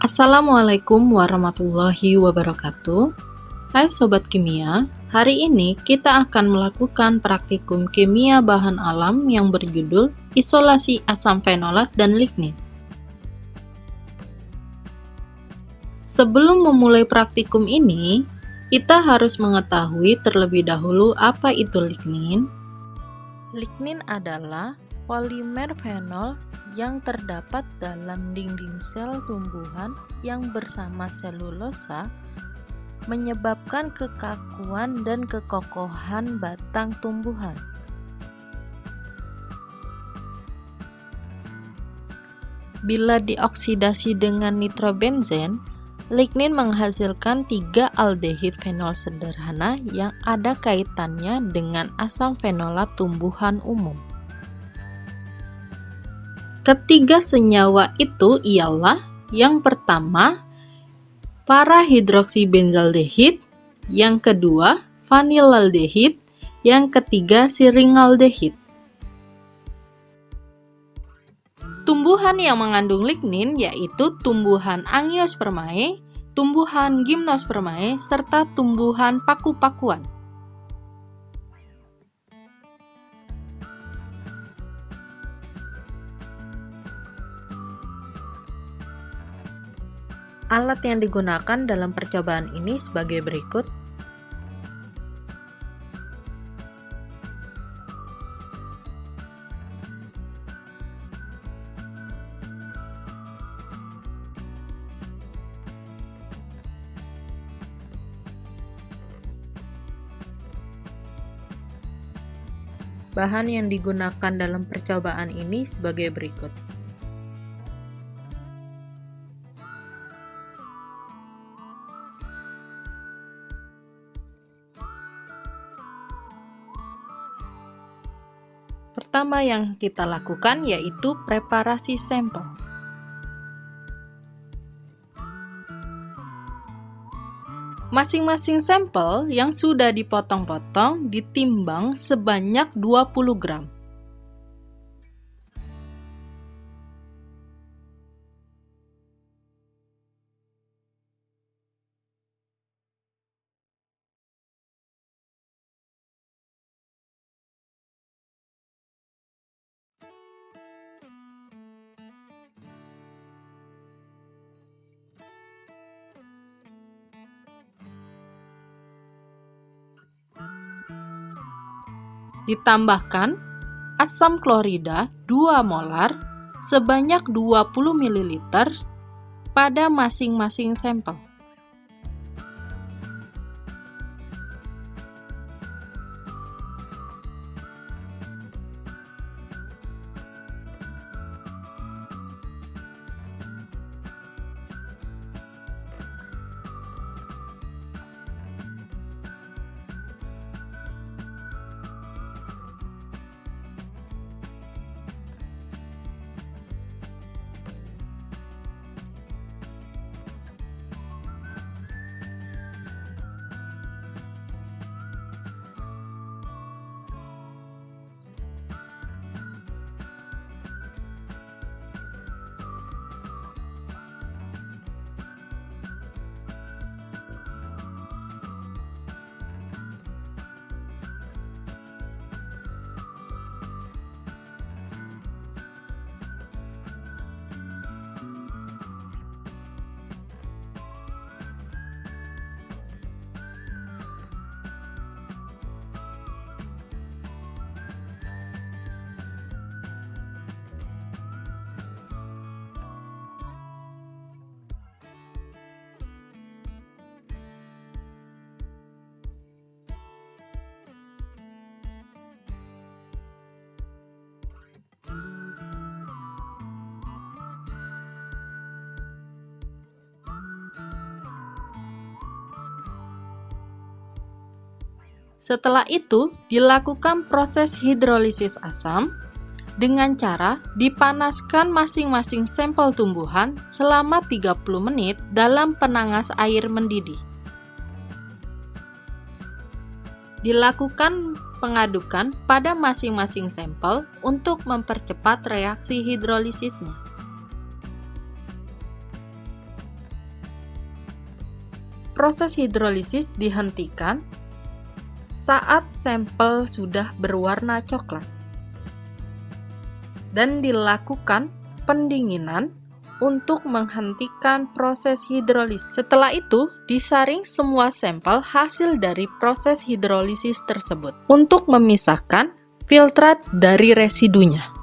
Assalamualaikum warahmatullahi wabarakatuh. Hai Sobat Kimia, hari ini kita akan melakukan praktikum kimia bahan alam yang berjudul isolasi asam fenolat dan lignin. Sebelum memulai praktikum ini, kita harus mengetahui terlebih dahulu apa itu lignin. Lignin adalah polimer fenol yang terdapat dalam dinding sel tumbuhan yang bersama selulosa menyebabkan kekakuan dan kekokohan batang tumbuhan. Bila dioksidasi dengan nitrobenzen, lignin menghasilkan 3 aldehid fenol sederhana yang ada kaitannya dengan asam fenolat tumbuhan umum. Ketiga senyawa itu ialah yang pertama, parahidroksibenzaldehid, yang kedua, vanilaldehid, yang ketiga, siringaldehid. Tumbuhan yang mengandung lignin yaitu tumbuhan Angiospermae, tumbuhan Gymnospermae, serta tumbuhan paku-pakuan. Alat yang digunakan dalam percobaan ini sebagai berikut. Bahan yang digunakan dalam percobaan ini sebagai berikut. Pertama yang kita lakukan yaitu preparasi sampel. Masing-masing sampel yang sudah dipotong-potong ditimbang sebanyak 20 gram. Ditambahkan asam klorida 2 molar sebanyak 20 ml pada masing-masing sampel. Setelah itu, dilakukan proses hidrolisis asam dengan cara dipanaskan masing-masing sampel tumbuhan selama 30 menit dalam penangas air mendidih. Dilakukan pengadukan pada masing-masing sampel untuk mempercepat reaksi hidrolisisnya. Proses hidrolisis dihentikan saat sampel sudah berwarna coklat dan dilakukan pendinginan untuk menghentikan proses hidrolisis. Setelah itu, disaring semua sampel hasil dari proses hidrolisis tersebut untuk memisahkan filtrat dari residunya.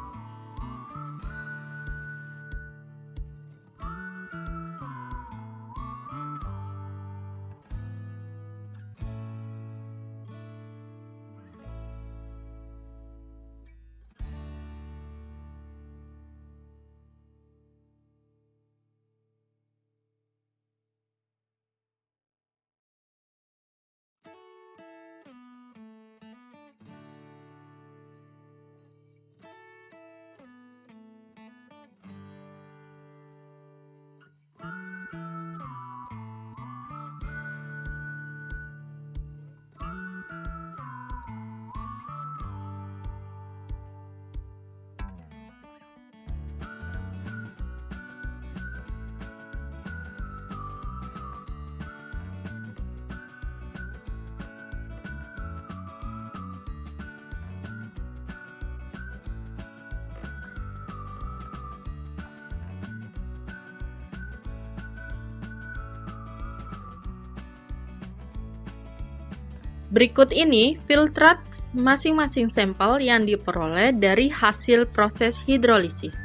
Berikut ini filtrat masing-masing sampel yang diperoleh dari hasil proses hidrolisis.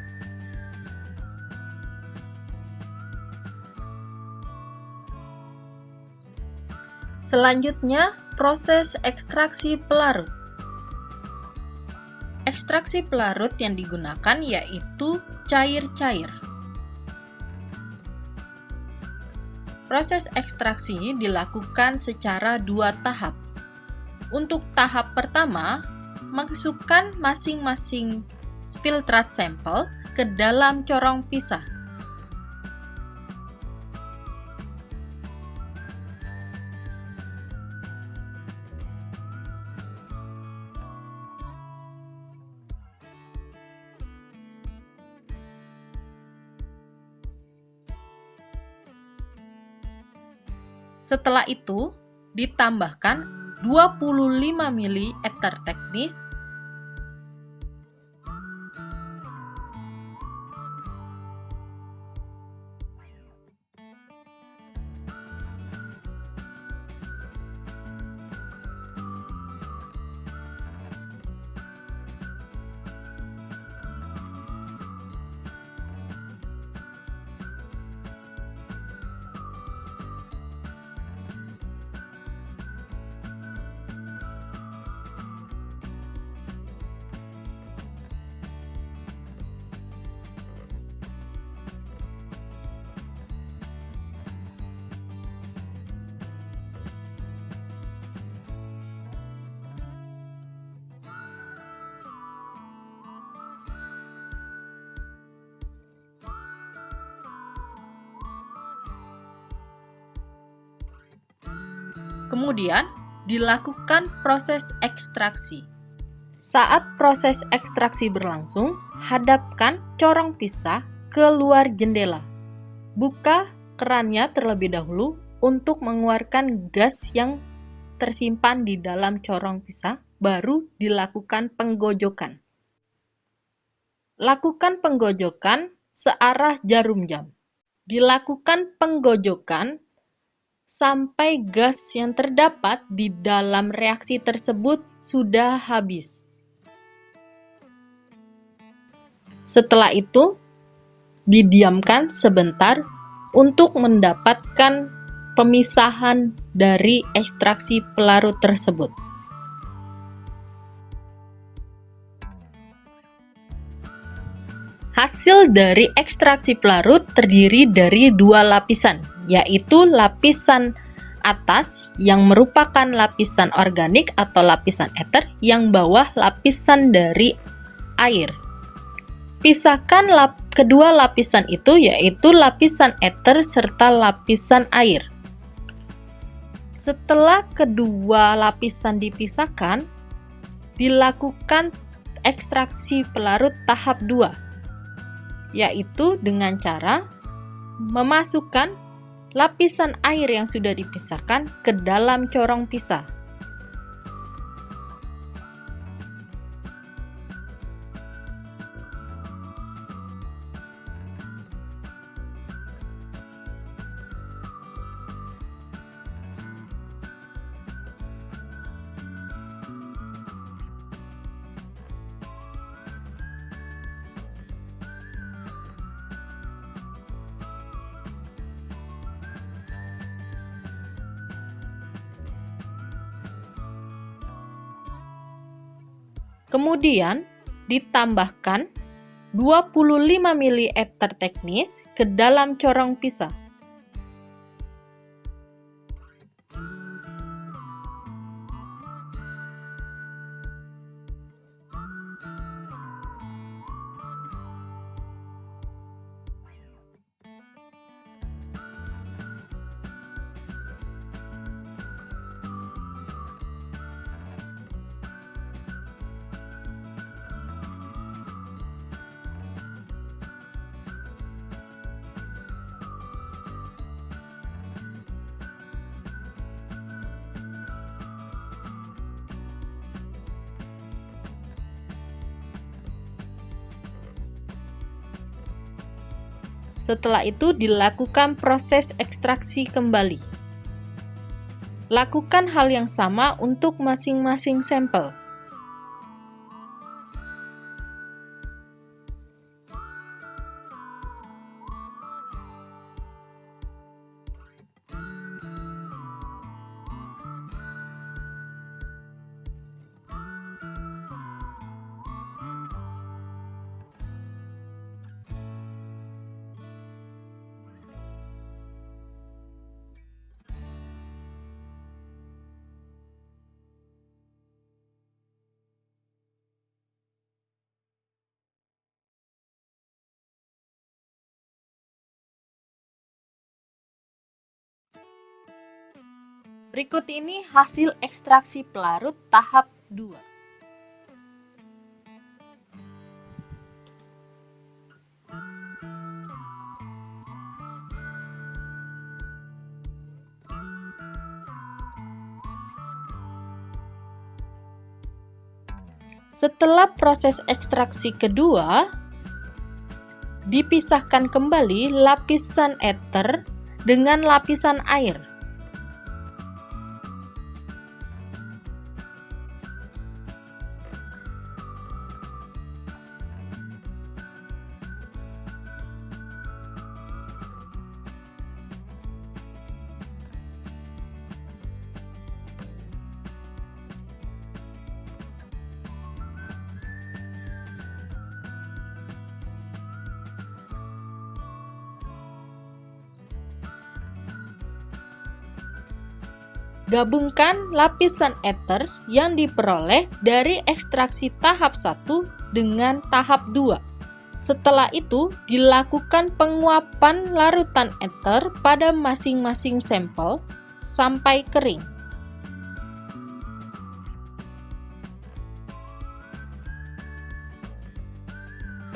Selanjutnya, proses ekstraksi pelarut. Ekstraksi pelarut yang digunakan yaitu cair-cair. Proses ekstraksi dilakukan secara 2 tahap. Untuk tahap pertama, masukkan masing-masing filtrat sampel ke dalam corong pisah. Setelah itu, ditambahkan 25 ml ether teknis, kemudian dilakukan proses ekstraksi. Saat proses ekstraksi berlangsung, hadapkan corong pisah ke luar jendela. Buka kerannya terlebih dahulu untuk mengeluarkan gas yang tersimpan di dalam corong pisah, baru dilakukan penggojokan. Lakukan penggojokan searah jarum jam. Dilakukan penggojokan sampai gas yang terdapat di dalam reaksi tersebut sudah habis. Setelah itu, didiamkan sebentar untuk mendapatkan pemisahan dari ekstraksi pelarut tersebut. Hasil dari ekstraksi pelarut terdiri dari 2 lapisan, yaitu lapisan atas yang merupakan lapisan organik atau lapisan ether, yang bawah lapisan dari air. Pisahkan kedua lapisan itu, yaitu lapisan ether serta lapisan air. Setelah kedua lapisan dipisahkan, dilakukan ekstraksi pelarut tahap 2, yaitu dengan cara memasukkan lapisan air yang sudah dipisahkan ke dalam corong pisah. Kemudian ditambahkan 25 ml eter teknis ke dalam corong pisah. Setelah itu dilakukan proses ekstraksi kembali. Lakukan hal yang sama untuk masing-masing sampel. Berikut ini hasil ekstraksi pelarut tahap 2. Setelah proses ekstraksi kedua, dipisahkan kembali lapisan eter dengan lapisan air. Gabungkan lapisan eter yang diperoleh dari ekstraksi tahap 1 dengan tahap 2. Setelah itu, dilakukan penguapan larutan eter pada masing-masing sampel sampai kering.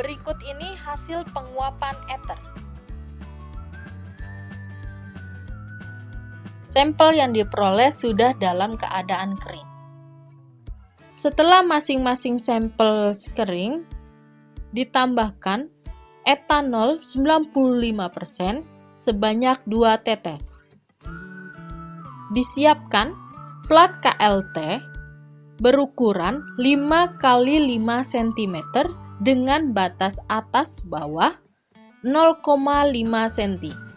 Berikut ini hasil penguapan eter. Sampel yang diperoleh sudah dalam keadaan kering. Setelah masing-masing sampel kering, ditambahkan etanol 95% sebanyak 2 tetes. Disiapkan plat KLT berukuran 5 x 5 cm dengan batas atas bawah 0,5 cm.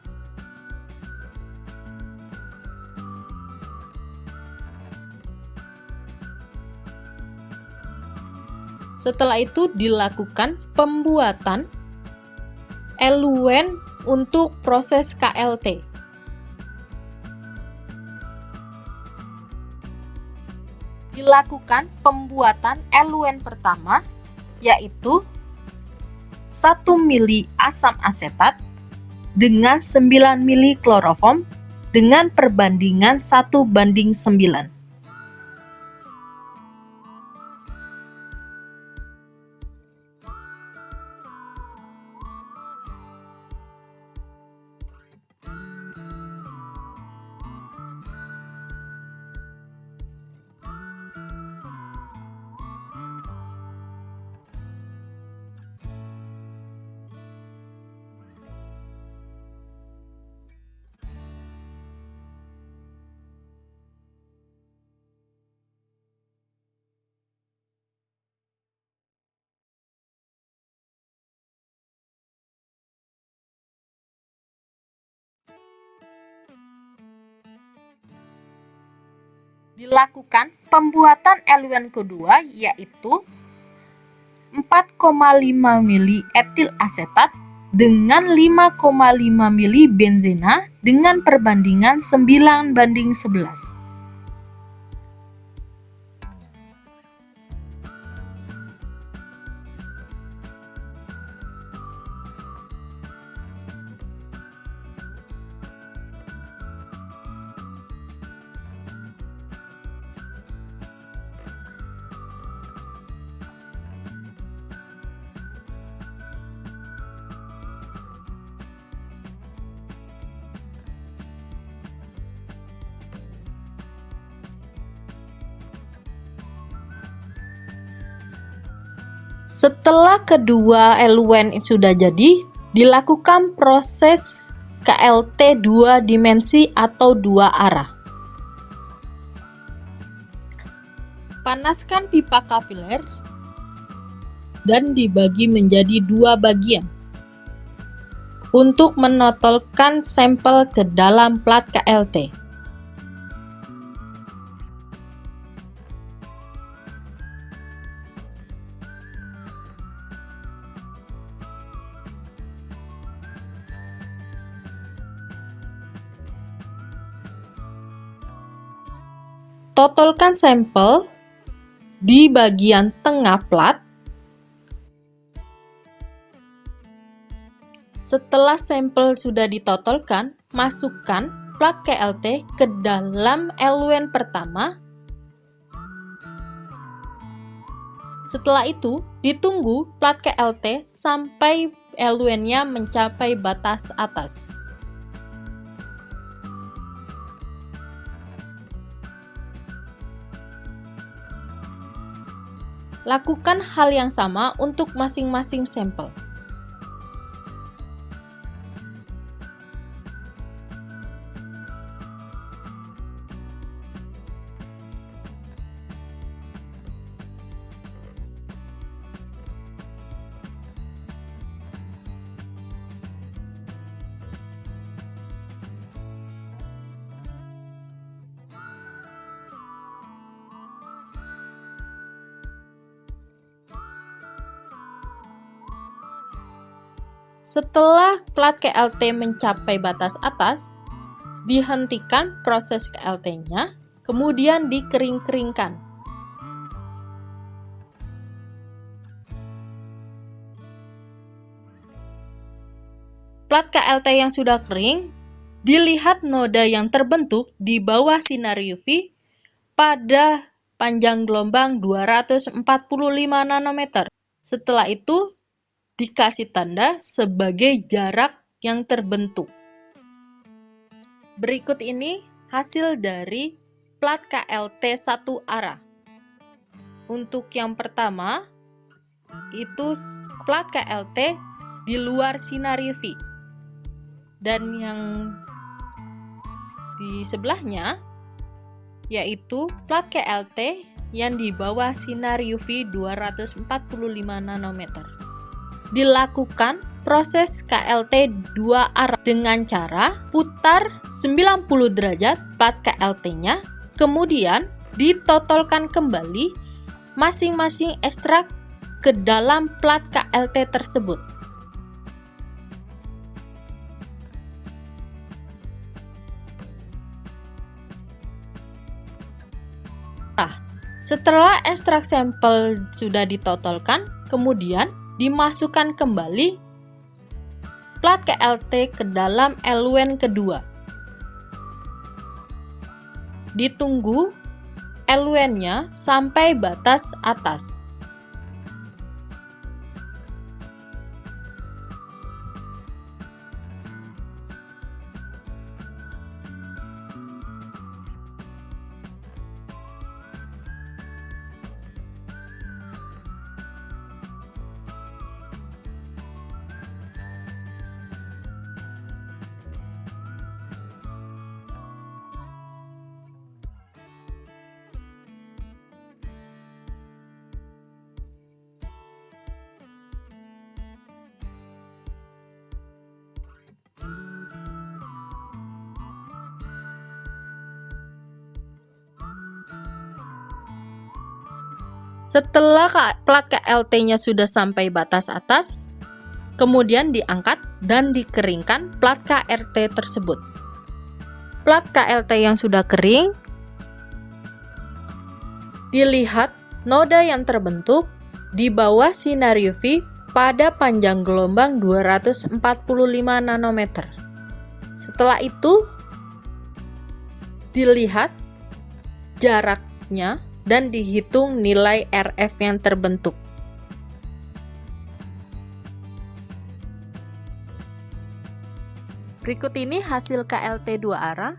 Setelah itu dilakukan pembuatan eluen untuk proses KLT. Dilakukan pembuatan eluen pertama, yaitu 1 mili asam asetat dengan 9 mili kloroform dengan perbandingan 1:9. dilakukan pembuatan eluen kedua, yaitu 4,5 mili etil asetat dengan 5,5 mili benzena dengan perbandingan 9:11. Setelah kedua eluen sudah jadi, dilakukan proses KLT 2 dimensi atau 2 arah. Panaskan pipa kapiler dan dibagi menjadi 2 bagian untuk menotolkan sampel ke dalam plat KLT. Totolkan sampel di bagian tengah plat. Setelah sampel sudah ditotolkan, masukkan plat KLT ke dalam eluen pertama. Setelah itu, ditunggu plat KLT sampai eluennya mencapai batas atas. Lakukan hal yang sama untuk masing-masing sampel. Setelah plat KLT mencapai batas atas, dihentikan proses KLT-nya, kemudian dikering-keringkan. Plat KLT yang sudah kering, dilihat noda yang terbentuk di bawah sinar UV pada panjang gelombang 245 nanometer. Setelah itu, dikasih tanda sebagai jarak yang terbentuk. Berikut ini hasil dari plat KLT 1 arah. Untuk yang pertama, itu plat KLT di luar sinar UV. Dan yang di sebelahnya, yaitu plat KLT yang di bawah sinar UV 245 nanometer. Dilakukan proses KLT 2 arah dengan cara putar 90 derajat plat KLT-nya, kemudian ditotolkan kembali masing-masing ekstrak ke dalam plat KLT tersebut. Setelah ekstrak sampel sudah ditotolkan, kemudian dimasukkan kembali plat KLT ke dalam eluen kedua. Ditunggu eluennya sampai batas atas. Setelah plat KLT-nya sudah sampai batas atas, kemudian diangkat dan dikeringkan plat KRT tersebut. Plat KLT yang sudah kering, dilihat noda yang terbentuk di bawah sinar UV pada panjang gelombang 245 nanometer. Setelah itu, dilihat jaraknya dan dihitung nilai RF yang terbentuk. Berikut ini hasil KLT 2 arah.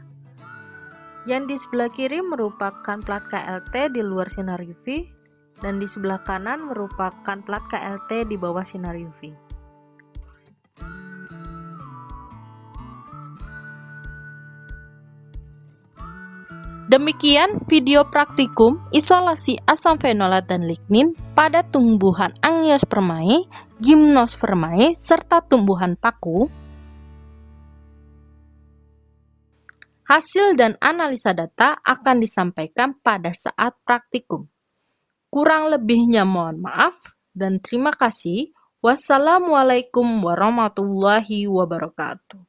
Yang di sebelah kiri merupakan plat KLT di luar sinar UV, dan di sebelah kanan merupakan plat KLT di bawah sinar UV. Demikian video praktikum isolasi asam fenolat dan lignin pada tumbuhan Angiospermae, Gymnospermae, serta tumbuhan paku. Hasil dan analisa data akan disampaikan pada saat praktikum. Kurang lebihnya mohon maaf dan terima kasih. Wassalamualaikum warahmatullahi wabarakatuh.